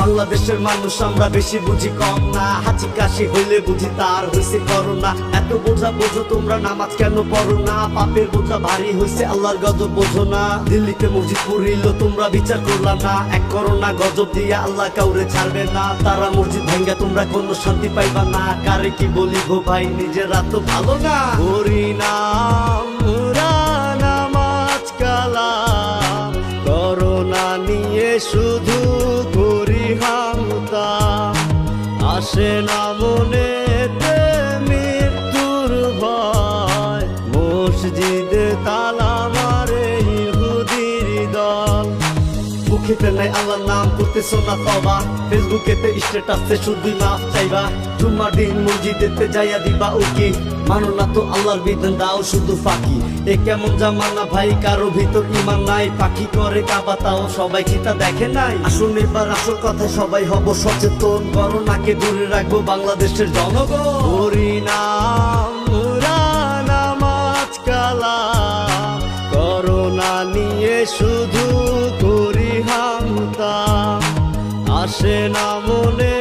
বাংলাদেশের মানুষ আমরা বেশি বুঝি কম না, হাঁচি কাশি হইলে বুঝি তার হইছে করোনা। এত বোঝা বোঝো তোমরা নামাজ কেন পড়ো না, পাপের বোঝা ভারী হইছে আল্লাহর গজব বোঝো না। দিল্লিতে মসজিদ পুরিল তোমরা বিচার করলা না, এক করোনা গজব দিয়া আল্লাহ কাউরে ছাড়বে না। তারা মসজিদ ভাঙ্গা তোমরা কোনো শান্তি পাইবা না, কারে কি বলি গো ভাই নিজেরা তো ভালো না। হরিনাম নামাজ কালাম করোনা নিয়ে শুধু করি হামতা, আসে না মনেতে মৃত্যুর ভয়, মসজিদে তালা মারে ইহুদির দল। মুখেতে নাই আল্লাহর নাম করতেছো না তওবা, ফেসবুকেতে স্ট্যাটাসে শুধুই মাফ চাইবা। জুম্মার দিন মসজিদেতে যাইয়া দিবা উকি, মানো না তো আল্লাহর বিধান দাও শুধু ফাঁকি। এ কেমন জামানা ভাই, কারো ভিতর ইমান নাই, পাখি করে কাবা তাও সবাই কি তা দেখে নাই। আসুন এবার আসল কথায় সবাই হব সচেতন, করোনাকে দূরে রাখবো বাংলাদেশের জনগণ। হরিনাম নামাজ কালাম করোনা নিয়ে শুধু করি হামতা, আসে না মনে